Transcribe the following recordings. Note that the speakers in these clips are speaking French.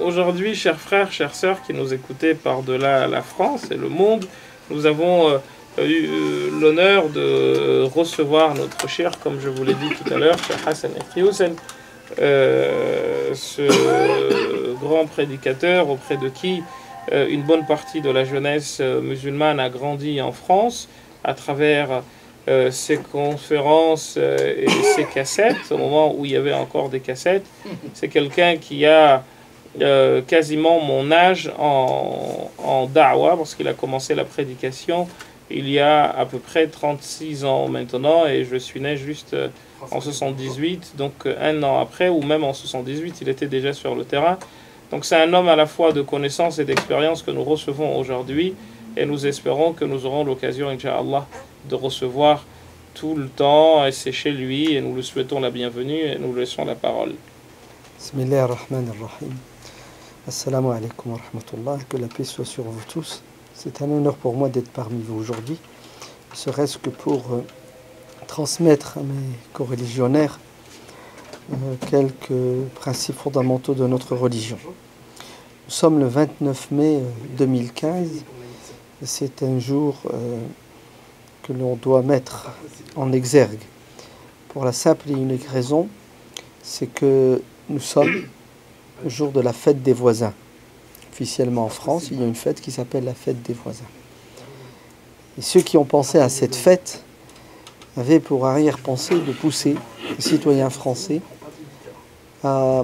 Aujourd'hui, chers frères, chères sœurs qui nous écoutez par-delà la France et le monde, nous avons eu l'honneur de recevoir notre cher, comme je vous l'ai dit tout à l'heure, Cheikh Hassan Hussein, ce grand prédicateur auprès de qui une bonne partie de la jeunesse musulmane a grandi en France à travers ses conférences et ses cassettes, au moment où il y avait encore des cassettes. C'est quelqu'un qui a quasiment mon âge en da'wah, parce qu'il a commencé la prédication il y a à peu près 36 ans maintenant, et je suis né juste en 78, donc un an après, ou même en 78, il était déjà sur le terrain. Donc c'est un homme à la fois de connaissances et d'expérience que nous recevons aujourd'hui, et nous espérons que nous aurons l'occasion, Inch'Allah, de recevoir tout le temps, et c'est chez lui, et nous lui souhaitons la bienvenue, et nous lui laissons la parole. Bismillah ar-Rahman ar-Rahim. Assalamu alaikum wa rahmatullah, que la paix soit sur vous tous. C'est un honneur pour moi d'être parmi vous aujourd'hui, serait-ce que pour transmettre à mes coreligionnaires quelques principes fondamentaux de notre religion. Nous sommes le 29 mai 2015, et c'est un jour que l'on doit mettre en exergue pour la simple et unique raison, c'est que nous sommes le jour de la fête des voisins. Officiellement en France, il y a une fête qui s'appelle la fête des voisins. Et ceux qui ont pensé à cette fête avaient pour arrière-pensée de pousser les citoyens français à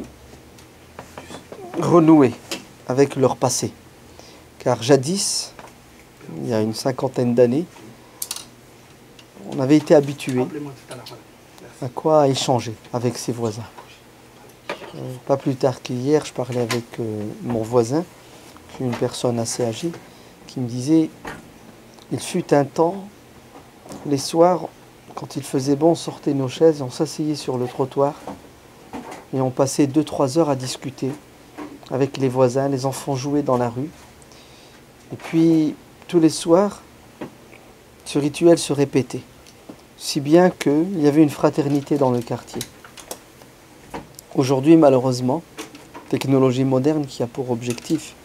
renouer avec leur passé. Car jadis, il y a une cinquantaine d'années, on avait été habitué à quoi échanger avec ses voisins. Pas plus tard qu'hier, je parlais avec mon voisin, une personne assez âgée, qui me disait, il fut un temps, les soirs, quand il faisait bon, on sortait nos chaises, on s'asseyait sur le trottoir et on passait 2-3 heures à discuter avec les voisins, les enfants jouaient dans la rue. Et puis, tous les soirs, ce rituel se répétait, si bien qu'il y avait une fraternité dans le quartier. Aujourd'hui, malheureusement, technologie moderne qui a pour objectif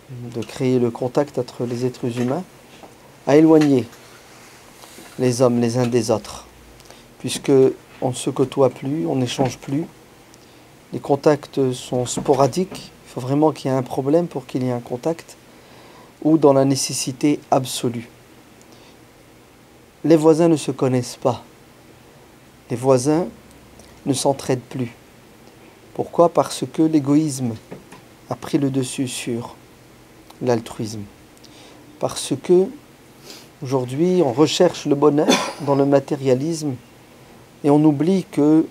de créer le contact entre les êtres humains, a éloigné les hommes les uns des autres, puisque on ne se côtoie plus, on n'échange plus, les contacts sont sporadiques, il faut vraiment qu'il y ait un problème pour qu'il y ait un contact, ou dans la nécessité absolue. Les voisins ne se connaissent pas, les voisins ne s'entraident plus. Pourquoi? Parce que l'égoïsme a pris le dessus sur l'altruisme. Parce que aujourd'hui on recherche le bonheur dans le matérialisme et on oublie que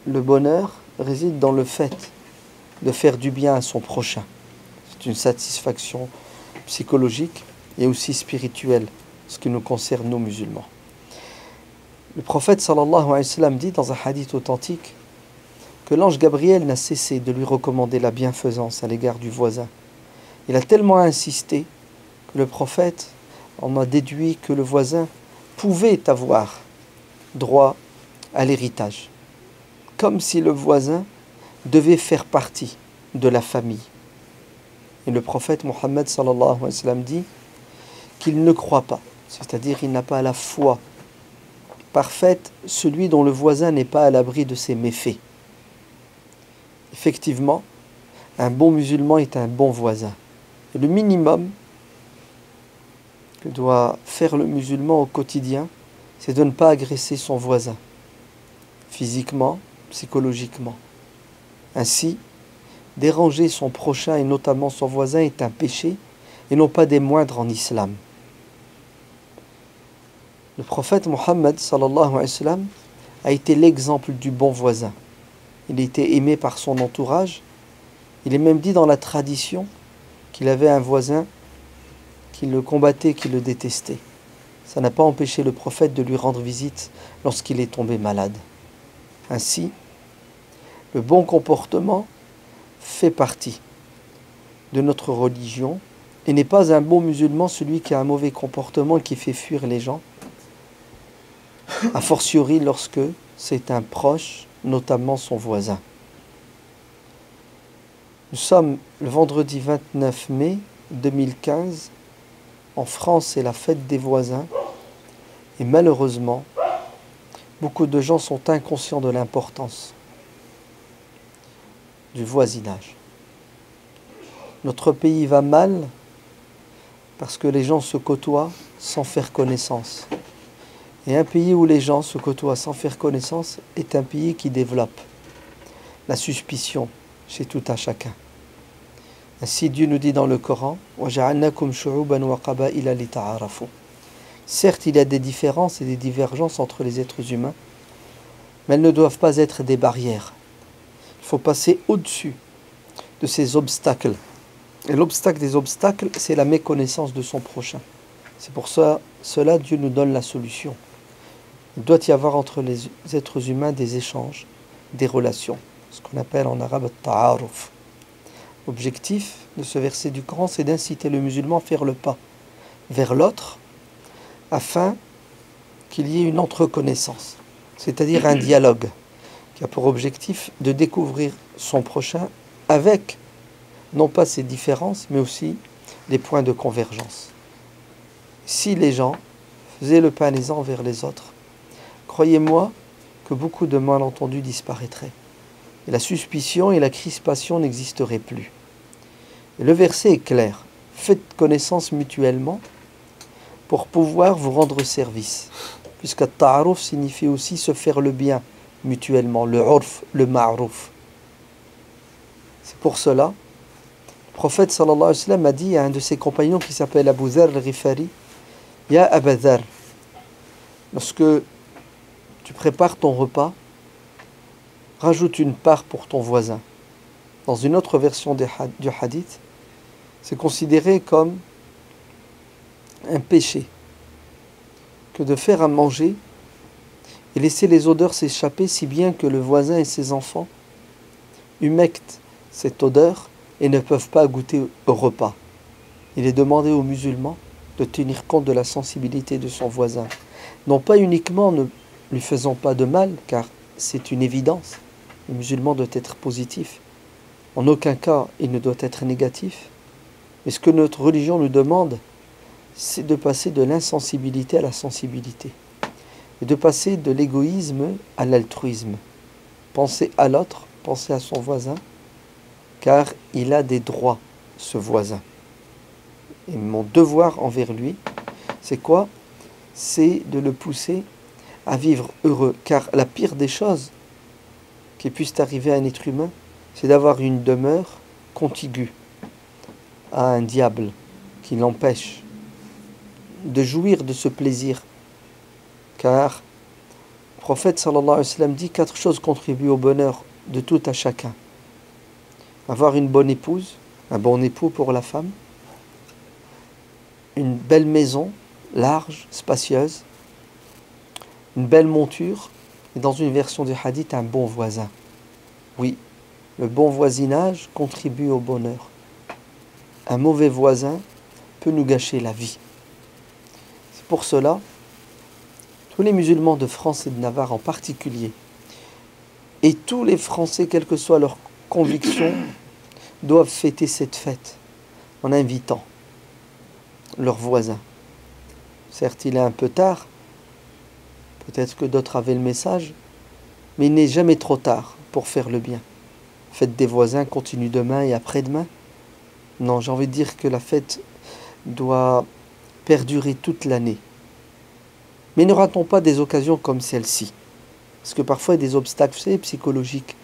le bonheur réside dans le fait de faire du bien à son prochain. C'est une satisfaction psychologique et aussi spirituelle, ce qui nous concerne nous musulmans. Le prophète sallallahu alayhi wa sallam dit dans un hadith authentique que l'ange Gabriel n'a cessé de lui recommander la bienfaisance à l'égard du voisin. Il a tellement insisté que le prophète en a déduit que le voisin pouvait avoir droit à l'héritage, comme si le voisin devait faire partie de la famille. Et le prophète Mohammed sallallahu alayhi wa sallam dit qu'il ne croit pas, c'est-à-dire il n'a pas la foi parfaite, celui dont le voisin n'est pas à l'abri de ses méfaits. Effectivement, un bon musulman est un bon voisin. Et le minimum que doit faire le musulman au quotidien, c'est de ne pas agresser son voisin, physiquement, psychologiquement. Ainsi, déranger son prochain et notamment son voisin est un péché et non pas des moindres en islam. Le prophète Mohammed sallallahu alayhi wa sallam a été l'exemple du bon voisin. Il était aimé par son entourage. Il est même dit dans la tradition qu'il avait un voisin qui le combattait, qui le détestait. Ça n'a pas empêché le prophète de lui rendre visite lorsqu'il est tombé malade. Ainsi, le bon comportement fait partie de notre religion et n'est pas un bon musulman celui qui a un mauvais comportement qui fait fuir les gens, a fortiori lorsque c'est un proche, notamment son voisin. Nous sommes le vendredi 29 mai 2015. En France, c'est la fête des voisins. Et malheureusement, beaucoup de gens sont inconscients de l'importance du voisinage. Notre pays va mal parce que les gens se côtoient sans faire connaissance. Et un pays où les gens se côtoient sans faire connaissance est un pays qui développe la suspicion chez tout un chacun. Ainsi Dieu nous dit dans le Coran « وَجَعَلْنَاكُمْ شُعُوبًا وَقَبَائِلَ لِتَعَارَفُوا » Certes, il y a des différences et des divergences entre les êtres humains, mais elles ne doivent pas être des barrières. Il faut passer au-dessus de ces obstacles. Et l'obstacle des obstacles, c'est la méconnaissance de son prochain. C'est pour cela Dieu nous donne la solution. Il doit y avoir entre les êtres humains des échanges, des relations, ce qu'on appelle en arabe « ta'aruf ». L'objectif de ce verset du Coran, c'est d'inciter le musulman à faire le pas vers l'autre afin qu'il y ait une entreconnaissance, c'est-à-dire un dialogue qui a pour objectif de découvrir son prochain avec non pas ses différences, mais aussi les points de convergence. Si les gens faisaient le pas les uns vers les autres, croyez-moi que beaucoup de malentendus disparaîtraient. Et la suspicion et la crispation n'existeraient plus. Et le verset est clair. Faites connaissance mutuellement pour pouvoir vous rendre service. Puisque ta'aruf signifie aussi se faire le bien mutuellement, le urf, le ma'ruf. C'est pour cela, le prophète sallallahu alayhi wa sallam a dit à un de ses compagnons qui s'appelle Abu Dharr al-Ghifari, Ya Aba Dharr, lorsque tu prépares ton repas, rajoute une part pour ton voisin. Dans une autre version du hadith, c'est considéré comme un péché que de faire à manger et laisser les odeurs s'échapper si bien que le voisin et ses enfants humectent cette odeur et ne peuvent pas goûter au repas. Il est demandé aux musulmans de tenir compte de la sensibilité de son voisin, non pas uniquement ne lui faisant pas de mal, car c'est une évidence. Le musulman doit être positif. En aucun cas, il ne doit être négatif. Mais ce que notre religion nous demande, c'est de passer de l'insensibilité à la sensibilité. Et de passer de l'égoïsme à l'altruisme. Penser à l'autre, penser à son voisin, car il a des droits, ce voisin. Et mon devoir envers lui, c'est quoi? C'est de le pousser à vivre heureux. Car la pire des choses qui puisse arriver à un être humain, c'est d'avoir une demeure contiguë à un diable qui l'empêche de jouir de ce plaisir. Car le prophète sallallahu alayhi wa sallam dit 4 choses contribuent au bonheur de tout à chacun. Avoir une bonne épouse, un bon époux pour la femme, une belle maison, large, spacieuse, une belle monture, et dans une version du hadith, un bon voisin. Oui, le bon voisinage contribue au bonheur. Un mauvais voisin peut nous gâcher la vie. C'est pour cela, tous les musulmans de France et de Navarre en particulier, et tous les Français, quelle que soit leur conviction, doivent fêter cette fête en invitant leurs voisins. Certes, il est un peu tard, peut-être que d'autres avaient le message, mais il n'est jamais trop tard pour faire le bien. Fête des voisins continue demain et après-demain. Non, j'ai envie de dire que la fête doit perdurer toute l'année. Mais ne ratons pas des occasions comme celle-ci. Parce que parfois, il y a des obstacles, vous savez, psychologiques.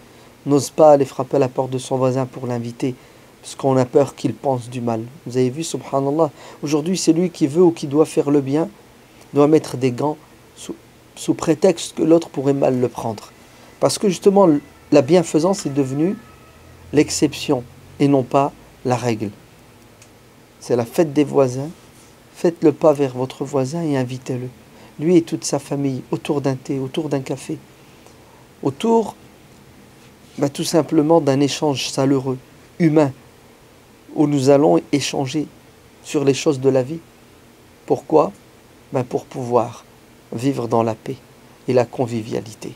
On n'ose pas aller frapper à la porte de son voisin pour l'inviter, parce qu'on a peur qu'il pense du mal. Vous avez vu, subhanallah, aujourd'hui, c'est lui qui veut ou qui doit faire le bien, doit mettre des gants sous prétexte que l'autre pourrait mal le prendre. Parce que justement, la bienfaisance est devenue l'exception et non pas la règle. C'est la fête des voisins. Faites le pas vers votre voisin et invitez-le. Lui et toute sa famille, autour d'un thé, autour d'un café. Autour, tout simplement d'un échange chaleureux, humain, où nous allons échanger sur les choses de la vie. Pourquoi? Pour pouvoir vivre dans la paix et la convivialité.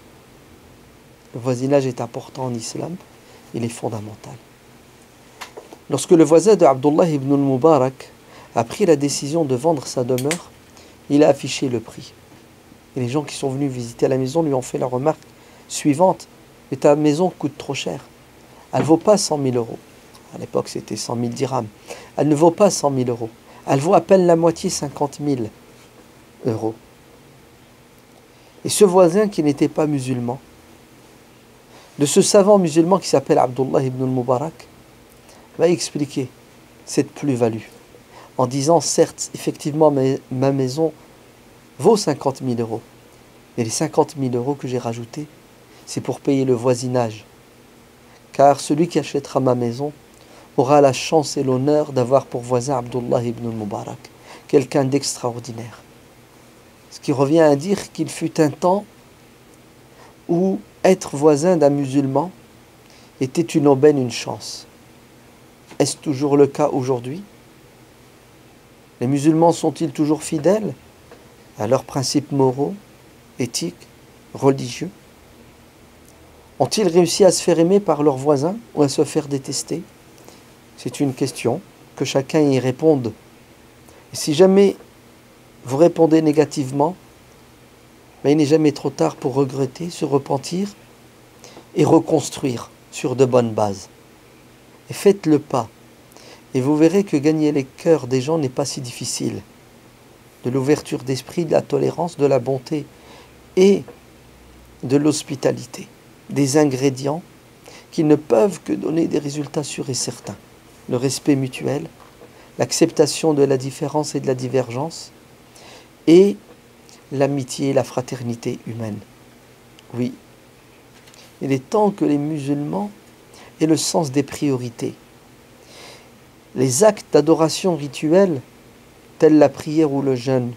Le voisinage est important en islam, il est fondamental. Lorsque le voisin de Abdullah ibn al-Mubarak a pris la décision de vendre sa demeure, il a affiché le prix. Et les gens qui sont venus visiter la maison lui ont fait la remarque suivante: mais ta maison coûte trop cher. Elle ne vaut pas 100 000 euros. À l'époque, c'était 100 000 dirhams. Elle ne vaut pas 100 000 euros. Elle vaut à peine la moitié, 50 000 euros. Et ce voisin qui n'était pas musulman, de ce savant musulman qui s'appelle Abdullah ibn al-Mubarak, va expliquer cette plus-value en disant: certes, effectivement, ma maison vaut 50 000 euros. Et les 50 000 euros que j'ai rajoutés, c'est pour payer le voisinage. Car celui qui achètera ma maison aura la chance et l'honneur d'avoir pour voisin Abdullah ibn al-Mubarak, quelqu'un d'extraordinaire. Ce qui revient à dire qu'il fut un temps où être voisin d'un musulman était une aubaine, une chance. Est-ce toujours le cas aujourd'hui? Les musulmans sont-ils toujours fidèles à leurs principes moraux, éthiques, religieux? Ont-ils réussi à se faire aimer par leurs voisins ou à se faire détester? C'est une question que chacun y réponde. Et si jamais vous répondez négativement, il n'est jamais trop tard pour regretter, se repentir et reconstruire sur de bonnes bases. Et faites le pas. Et vous verrez que gagner les cœurs des gens n'est pas si difficile. De l'ouverture d'esprit, de la tolérance, de la bonté et de l'hospitalité. Des ingrédients qui ne peuvent que donner des résultats sûrs et certains. Le respect mutuel, l'acceptation de la différence et de la divergence, et l'amitié et la fraternité humaine. Oui, il est temps que les musulmans aient le sens des priorités. Les actes d'adoration rituelle, tels la prière ou le jeûne,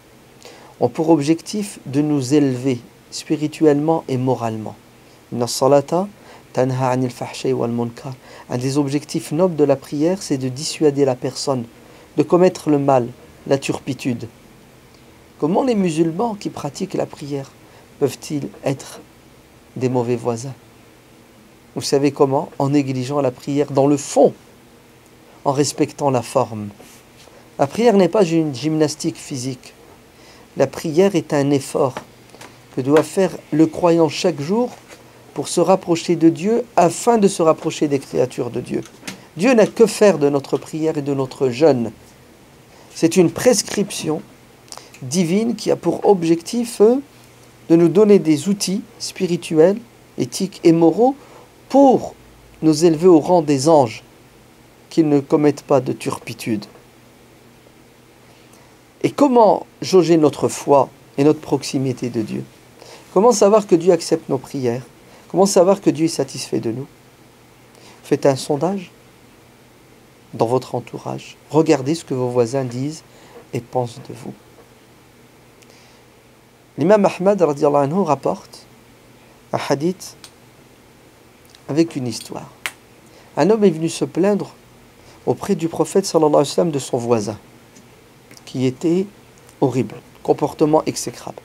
ont pour objectif de nous élever spirituellement et moralement. Inna salata tanha anil fahshay wal munkar. Un des objectifs nobles de la prière, c'est de dissuader la personne de commettre le mal, la turpitude. Comment les musulmans qui pratiquent la prière peuvent-ils être des mauvais voisins? Vous savez comment? En négligeant la prière dans le fond, en respectant la forme. La prière n'est pas une gymnastique physique. La prière est un effort que doit faire le croyant chaque jour pour se rapprocher de Dieu afin de se rapprocher des créatures de Dieu. Dieu n'a que faire de notre prière et de notre jeûne. C'est une prescription divine qui a pour objectif de nous donner des outils spirituels, éthiques et moraux pour nous élever au rang des anges qui ne commettent pas de turpitude. Et comment jauger notre foi et notre proximité de Dieu? Comment savoir que Dieu accepte nos prières? Comment savoir que Dieu est satisfait de nous? Faites un sondage dans votre entourage. Regardez ce que vos voisins disent et pensent de vous. L'imam Ahmad radiyallahu anhu rapporte un hadith avec une histoire. Un homme est venu se plaindre auprès du prophète sallallahu alayhi wa sallam de son voisin, qui était horrible, comportement exécrable.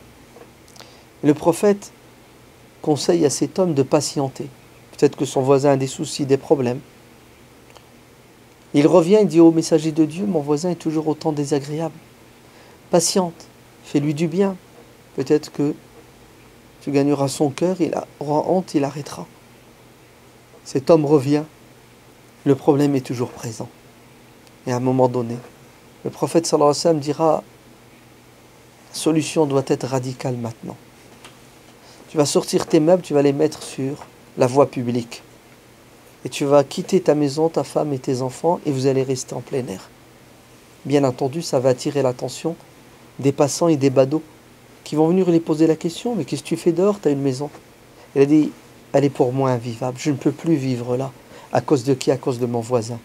Le prophète conseille à cet homme de patienter. Peut-être que son voisin a des soucis, des problèmes. Il revient et dit au messager de Dieu: mon voisin est toujours autant désagréable. Patiente, fais-lui du bien. Peut-être que tu gagneras son cœur, il aura honte, il arrêtera. Cet homme revient. Le problème est toujours présent. Et à un moment donné, le prophète sallallahu alayhi wa sallam dira: la solution doit être radicale maintenant. Tu vas sortir tes meubles, tu vas les mettre sur la voie publique. Et tu vas quitter ta maison, ta femme et tes enfants, et vous allez rester en plein air. Bien entendu, ça va attirer l'attention des passants et des badauds qui vont venir lui poser la question: mais qu'est-ce que tu fais dehors? Tu as une maison. Il a dit: elle est pour moi invivable, je ne peux plus vivre là. À cause de qui? À cause de mon voisin.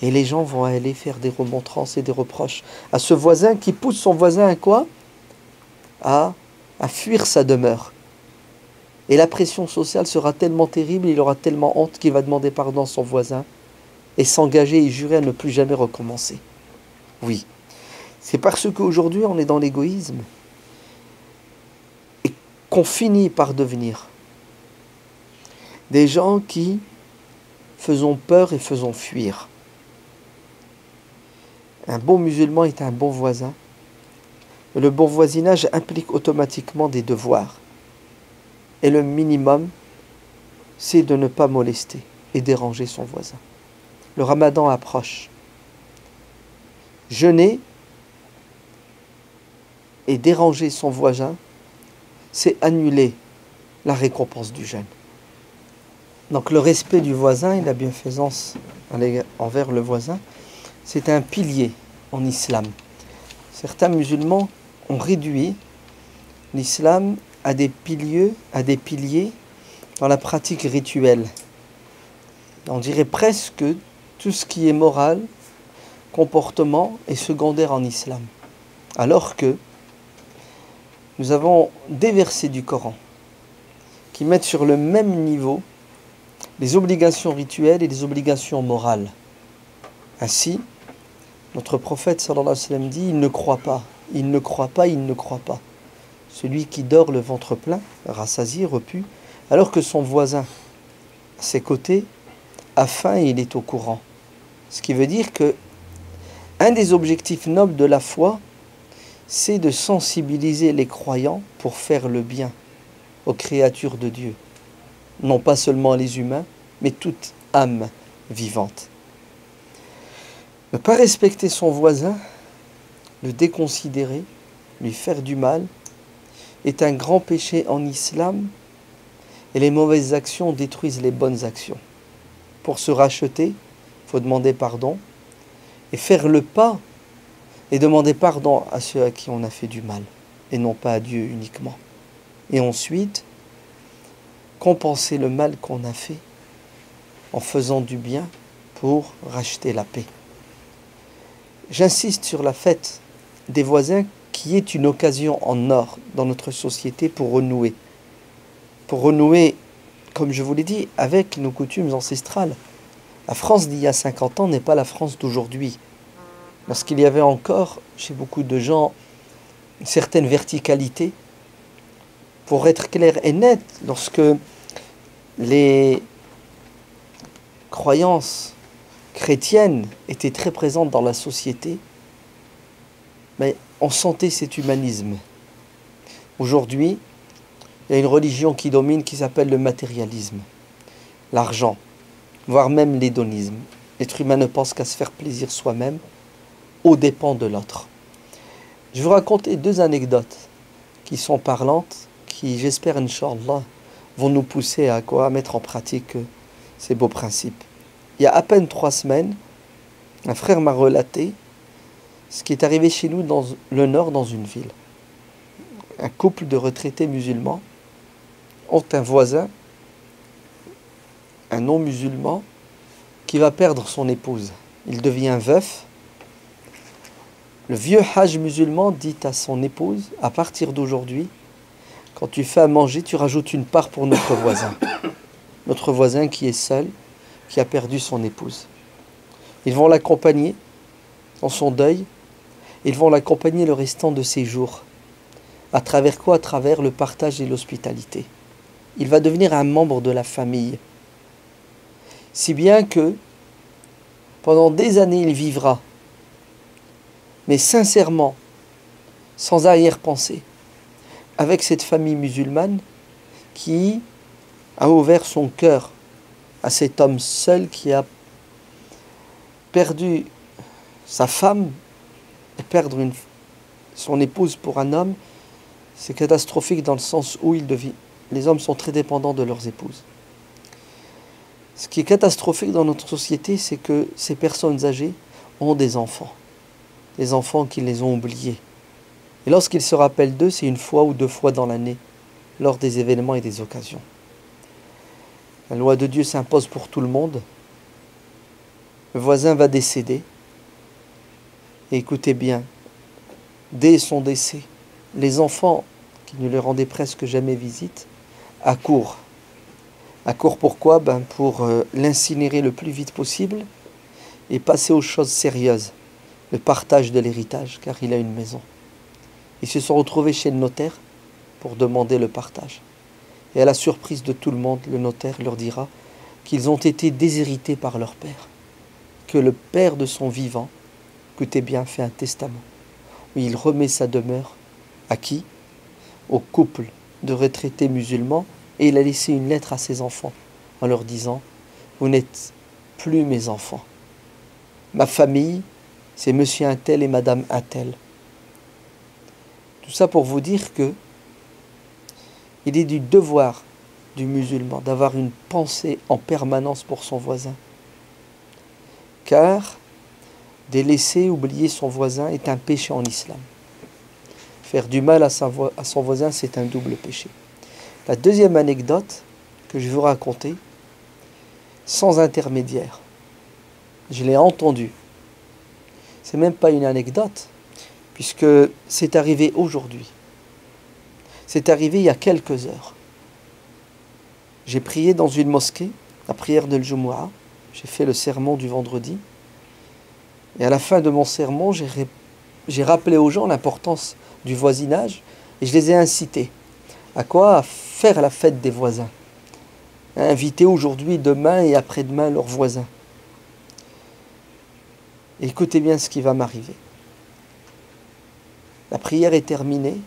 Et les gens vont aller faire des remontrances et des reproches à ce voisin qui pousse son voisin à quoi? À fuir sa demeure. Et la pression sociale sera tellement terrible, il aura tellement honte qu'il va demander pardon à son voisin et s'engager et jurer à ne plus jamais recommencer. Oui, c'est parce qu'aujourd'hui on est dans l'égoïsme et qu'on finit par devenir des gens qui faisons peur et faisons fuir. Un bon musulman est un bon voisin. Le bon voisinage implique automatiquement des devoirs. Et le minimum, c'est de ne pas molester et déranger son voisin. Le ramadan approche. Jeûner et déranger son voisin, c'est annuler la récompense du jeûne. Donc le respect du voisin et la bienfaisance envers le voisin, c'est un pilier en islam. Certains musulmans ont réduit l'islam à des piliers dans la pratique rituelle. On dirait presque que tout ce qui est moral, comportement est secondaire en islam. Alors que nous avons des versets du Coran qui mettent sur le même niveau les obligations rituelles et les obligations morales. Ainsi, notre prophète sallallahu alayhi wa sallam dit « Il ne croit pas, il ne croit pas, il ne croit pas. » Celui qui dort le ventre plein, rassasié, repu, alors que son voisin, à ses côtés, a faim et il est au courant. Ce qui veut dire que un des objectifs nobles de la foi, c'est de sensibiliser les croyants pour faire le bien aux créatures de Dieu. Non pas seulement les humains, mais toute âme vivante. Ne pas respecter son voisin, le déconsidérer, lui faire du mal, est un grand péché en islam et les mauvaises actions détruisent les bonnes actions. Pour se racheter, il faut demander pardon et faire le pas et demander pardon à ceux à qui on a fait du mal et non pas à Dieu uniquement. Et ensuite, compenser le mal qu'on a fait en faisant du bien pour racheter la paix. J'insiste sur la fête des voisins qui est une occasion en or dans notre société pour renouer. Pour renouer, comme je vous l'ai dit, avec nos coutumes ancestrales. La France d'il y a 50 ans n'est pas la France d'aujourd'hui. Lorsqu'il y avait encore, chez beaucoup de gens, une certaine verticalité, pour être clair et net, lorsque les croyances chrétiennes étaient très présentes dans la société, mais on sentait cet humanisme. Aujourd'hui, il y a une religion qui domine qui s'appelle le matérialisme, l'argent, voire même l'hédonisme. L'être humain ne pense qu'à se faire plaisir soi-même aux dépens de l'autre. Je vais vous raconter 2 anecdotes qui sont parlantes, qui, j'espère, Inch'Allah, vont nous pousser à mettre en pratique ces beaux principes. Il y a à peine 3 semaines, un frère m'a relaté ce qui est arrivé chez nous dans le nord, dans une ville. Un couple de retraités musulmans ont un voisin, un non-musulman, qui va perdre son épouse. Il devient veuf. Le vieux hajj musulman dit à son épouse, à partir d'aujourd'hui, quand tu fais à manger, tu rajoutes une part pour notre voisin. Notre voisin qui est seul, qui a perdu son épouse. Ils vont l'accompagner dans son deuil. Ils vont l'accompagner le restant de ses jours. À travers quoi? À travers le partage et l'hospitalité. Il va devenir un membre de la famille. Si bien que pendant des années, il vivra, mais sincèrement, sans arrière-pensée, avec cette famille musulmane qui a ouvert son cœur à cet homme seul qui a perdu sa femme. Et perdre son épouse pour un homme, c'est catastrophique dans le sens où les hommes sont très dépendants de leurs épouses. Ce qui est catastrophique dans notre société, c'est que ces personnes âgées ont des enfants qui les ont oubliés. Et lorsqu'ils se rappellent d'eux, c'est 1 fois ou 2 fois dans l'année, lors des événements et des occasions. La loi de Dieu s'impose pour tout le monde. Le voisin va décéder. Et écoutez bien, dès son décès, les enfants, qui ne lui rendaient presque jamais visite, accourent. Accourent pourquoi? Pour l'incinérer le plus vite possible et passer aux choses sérieuses, le partage de l'héritage, car il a une maison. Ils se sont retrouvés chez le notaire pour demander le partage. Et à la surprise de tout le monde, le notaire leur dira qu'ils ont été déshérités par leur père, que le père de son vivant écoutez bien, fait un testament, où il remet sa demeure à qui? Au couple de retraités musulmans, et il a laissé une lettre à ses enfants en leur disant: vous n'êtes plus mes enfants. Ma famille, c'est monsieur un tel et madame un tel. Tout ça pour vous dire que il est du devoir du musulman d'avoir une pensée en permanence pour son voisin. Car délaisser, oublier son voisin est un péché en islam. Faire du mal à son voisin, c'est un double péché. La deuxième anecdote que je vais vous raconter, sans intermédiaire, je l'ai entendue. C'est même pas une anecdote, puisque c'est arrivé aujourd'hui. C'est arrivé il y a quelques heures. J'ai prié dans une mosquée, la prière de l'Jumu'ah. J'ai fait le sermon du vendredi. Et à la fin de mon sermon, j'ai rappelé aux gens l'importance du voisinage et je les ai incités. À quoi? À faire la fête des voisins. À inviter aujourd'hui, demain et après-demain leurs voisins. Et écoutez bien ce qui va m'arriver. La prière est terminée.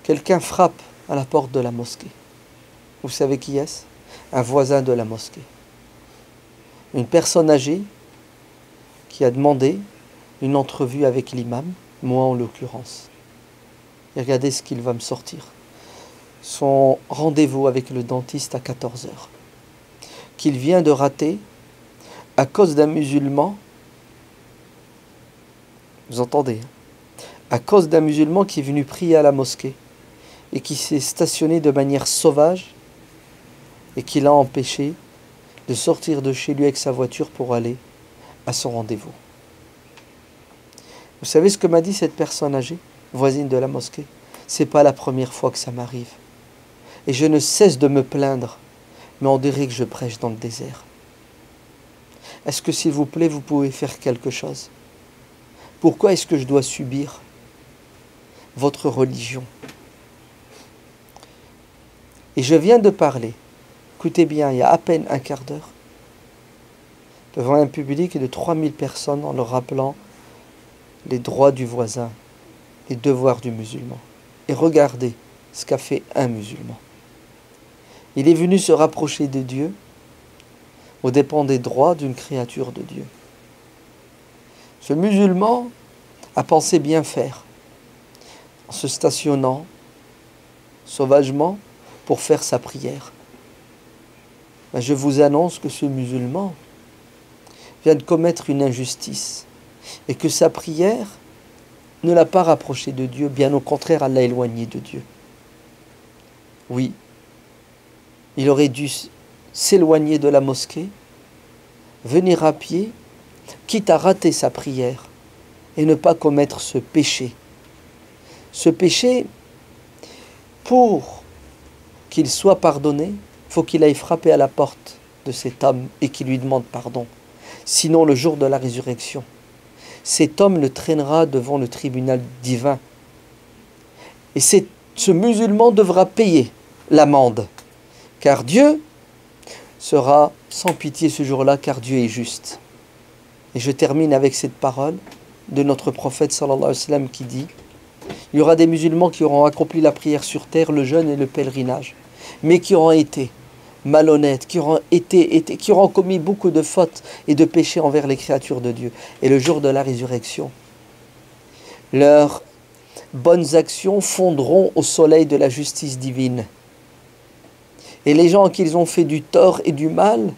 Quelqu'un frappe à la porte de la mosquée. Vous savez qui est-ce? Un voisin de la mosquée. Une personne âgée qui a demandé une entrevue avec l'imam, moi en l'occurrence. Et regardez ce qu'il va me sortir. Son rendez-vous avec le dentiste à 14 heures. Qu'il vient de rater à cause d'un musulman. Vous entendez? À cause d'un musulman qui est venu prier à la mosquée et qui s'est stationné de manière sauvage et qui l'a empêché de sortir de chez lui avec sa voiture pour aller à son rendez-vous. Vous savez ce que m'a dit cette personne âgée, voisine de la mosquée? C'est pas la première fois que ça m'arrive. Et je ne cesse de me plaindre, mais on dirait que je prêche dans le désert. Est-ce que, s'il vous plaît, vous pouvez faire quelque chose? Pourquoi est-ce que je dois subir votre religion? Et je viens de parler, écoutez bien, il y a à peine un quart d'heure, devant un public de 3000 personnes en leur rappelant les droits du voisin, les devoirs du musulman. Et regardez ce qu'a fait un musulman. Il est venu se rapprocher de Dieu aux dépens des droits d'une créature de Dieu. Ce musulman a pensé bien faire en se stationnant sauvagement pour faire sa prière. Mais je vous annonce que ce musulman vient de commettre une injustice et que sa prière ne l'a pas rapproché de Dieu, bien au contraire, elle l'a éloigné de Dieu. Oui, il aurait dû s'éloigner de la mosquée, venir à pied, quitte à rater sa prière et ne pas commettre ce péché. Ce péché, pour qu'il soit pardonné, il faut qu'il aille frapper à la porte de cet homme et qu'il lui demande pardon. Sinon, le jour de la résurrection, cet homme le traînera devant le tribunal divin. Et ce musulman devra payer l'amende. Car Dieu sera sans pitié ce jour-là, car Dieu est juste. Et je termine avec cette parole de notre prophète sallallahu alayhi wa sallam qui dit: il y aura des musulmans qui auront accompli la prière sur terre, le jeûne et le pèlerinage, mais qui auront été malhonnêtes, qui auront commis beaucoup de fautes et de péchés envers les créatures de Dieu. Et le jour de la résurrection, leurs bonnes actions fondront au soleil de la justice divine. Et les gens à qui ils ont fait du tort et du mal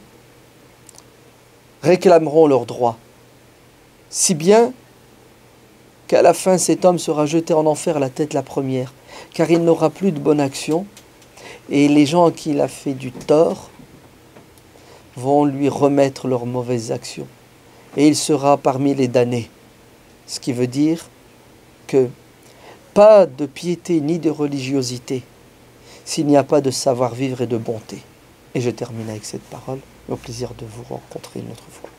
réclameront leurs droits. Si bien qu'à la fin, cet homme sera jeté en enfer la tête la première, car il n'aura plus de bonne action, et les gens à qui il a fait du tort vont lui remettre leurs mauvaises actions, et il sera parmi les damnés. Ce qui veut dire que pas de piété ni de religiosité s'il n'y a pas de savoir-vivre et de bonté. Et je termine avec cette parole, au plaisir de vous rencontrer une autre fois.